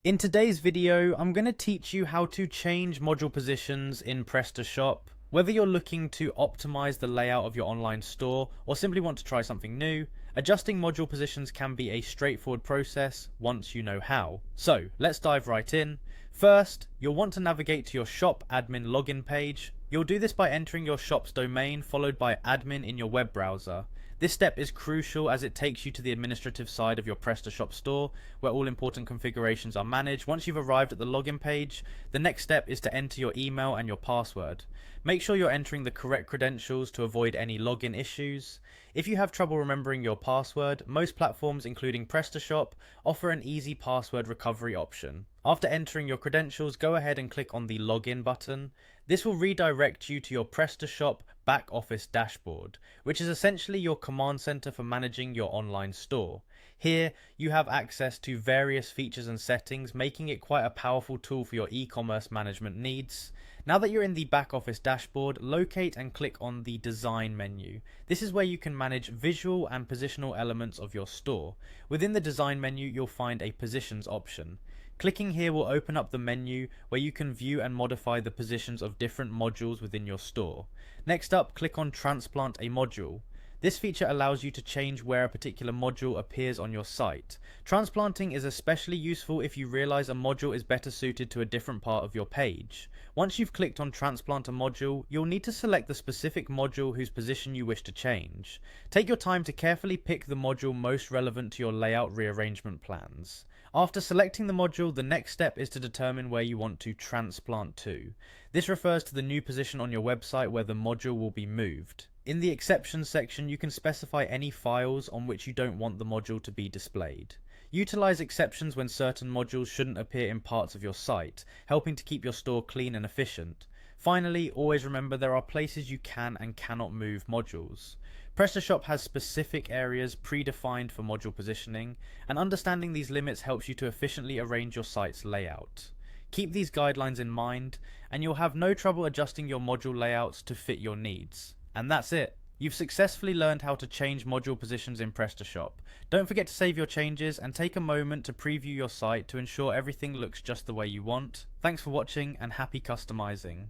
In today's video, I'm going to teach you how to change module positions in Prestashop. Whether you're looking to optimize the layout of your online store or simply want to try something new, adjusting module positions can be a straightforward process once you know how. So let's dive right in. First, you'll want to navigate to your shop admin login page. You'll do this by entering your shop's domain followed by admin in your web browser. This step is crucial as it takes you to the administrative side of your Prestashop store, where all important configurations are managed. Once you've arrived at the login page, the next step is to enter your email and your password. Make sure you're entering the correct credentials to avoid any login issues. If you have trouble remembering your password, most platforms, including Prestashop, offer an easy password recovery option. After entering your credentials, go ahead and click on the login button. This will redirect you to your Prestashop back office dashboard, which is essentially your command center for managing your online store. Here, you have access to various features and settings, making it quite a powerful tool for your e-commerce management needs. Now that you're in the back office dashboard, locate and click on the design menu. This is where you can manage visual and positional elements of your store. Within the design menu, you'll find a positions option. Clicking here will open up the menu where you can view and modify the positions of different modules within your store. Next up, click on Transplant a Module. This feature allows you to change where a particular module appears on your site. Transplanting is especially useful if you realize a module is better suited to a different part of your page. Once you've clicked on Transplant a Module, you'll need to select the specific module whose position you wish to change. Take your time to carefully pick the module most relevant to your layout rearrangement plans. After selecting the module, the next step is to determine where you want to transplant to. This refers to the new position on your website where the module will be moved. In the exceptions section, you can specify any files on which you don't want the module to be displayed. Utilize exceptions when certain modules shouldn't appear in parts of your site, helping to keep your store clean and efficient. Finally, always remember there are places you can and cannot move modules. Prestashop has specific areas predefined for module positioning, and understanding these limits helps you to efficiently arrange your site's layout. Keep these guidelines in mind, and you'll have no trouble adjusting your module layouts to fit your needs. And that's it. You've successfully learned how to change module positions in Prestashop. Don't forget to save your changes and take a moment to preview your site to ensure everything looks just the way you want. Thanks for watching and happy customizing.